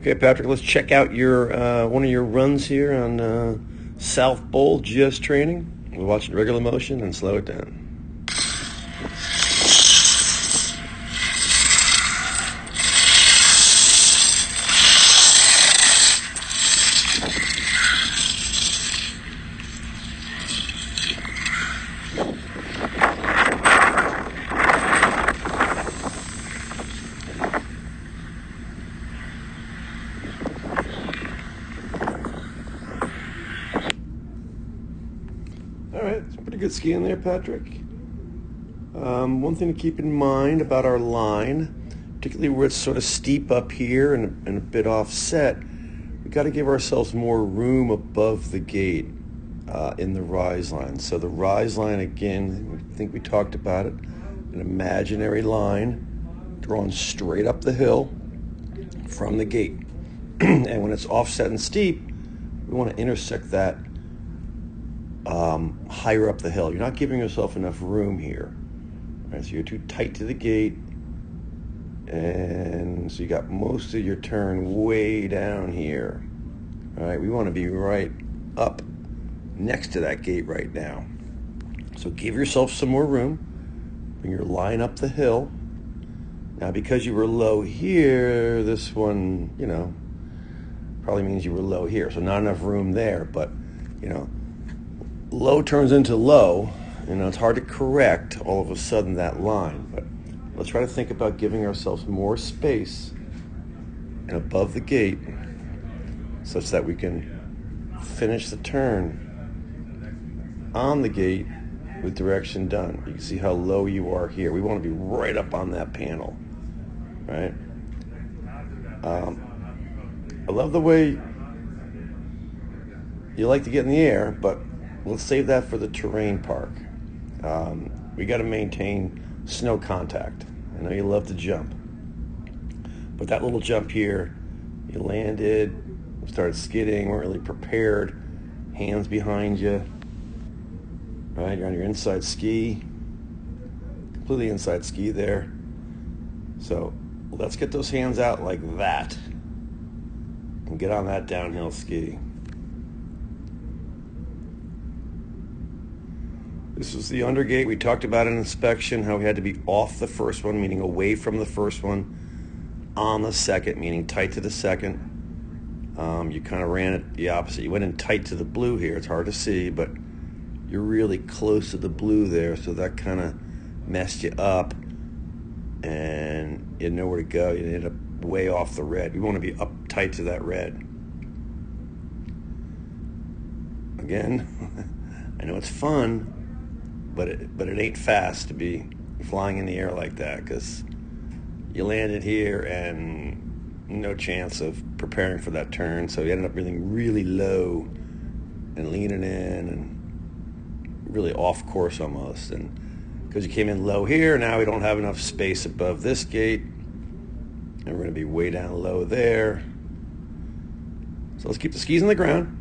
Okay, Patrick, let's check out your one of your runs here on South Bowl GS training. We'll watch it in regular motion and slow it down. All right, it's pretty good skiing there, Patrick. One thing to keep in mind about our line, particularly where it's sort of steep up here and a bit offset, we've got to give ourselves more room above the gate in the rise line. So the rise line, again, I think we talked about it, an imaginary line drawn straight up the hill from the gate. And when it's offset and steep, we want to intersect that higher up the hill. You're not giving yourself enough room here. Right, so you're too tight to the gate, and so you got most of your turn way down here. All right, we want to be right up next to that gate right now. So give yourself some more room. Bring your line up the hill. Now, because you were low here, this one, probably means you were low here. So not enough room there, but, low turns into low. It's hard to correct all of a sudden that line, but let's try to think about giving ourselves more space and above the gate such that we can finish the turn on the gate with direction done. You can see how low you are here. We want to be right up on that panel, right? I love the way you like to get in the air, but let's save that for the terrain park. We got to maintain snow contact. I know you love to jump, but that little jump here, you landed, started skidding, weren't really prepared, hands behind you, right? You're on your inside ski, completely inside ski there. So let's get those hands out like that and get on that downhill ski. This was the undergate. We talked about an inspection, how we had to be off the first one, meaning away from the first one, on the second, meaning tight to the second. You kind of ran it the opposite. You went in tight to the blue here. It's hard to see, but you're really close to the blue there, so that kind of messed you up, and you had nowhere to go. You ended up way off the red. You want to be up tight to that red. Again, I know it's fun, but it ain't fast to be flying in the air like that, because you landed here and no chance of preparing for that turn, so you ended up being really low and leaning in and really off course almost. And because you came in low here, now we don't have enough space above this gate, and we're going to be way down low there. So let's keep the skis on the ground.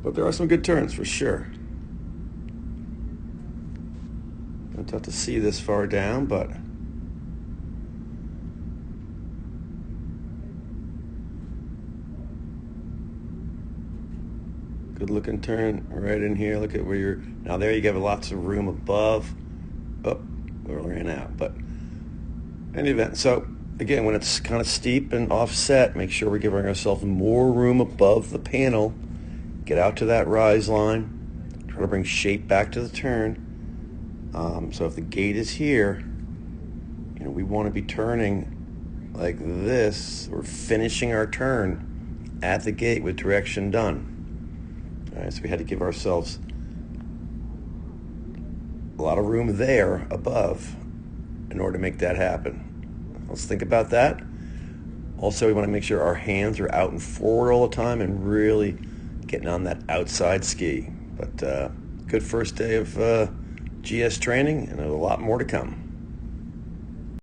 But there are some good turns for sure. It's tough to see this far down, but good looking turn right in here. Look at where you're now. There you have lots of room above. Oh, we ran out. But in any event, so again, when it's kind of steep and offset, make sure we're giving ourselves more room above the panel. Get out to that rise line. Try to bring shape back to the turn. So if the gate is here, we want to be turning like this. We're finishing our turn at the gate with direction done. All right, so we had to give ourselves a lot of room there above in order to make that happen. Let's think about that. Also, we want to make sure our hands are out and forward all the time and really getting on that outside ski. But good first day of GS training, and there's a lot more to come.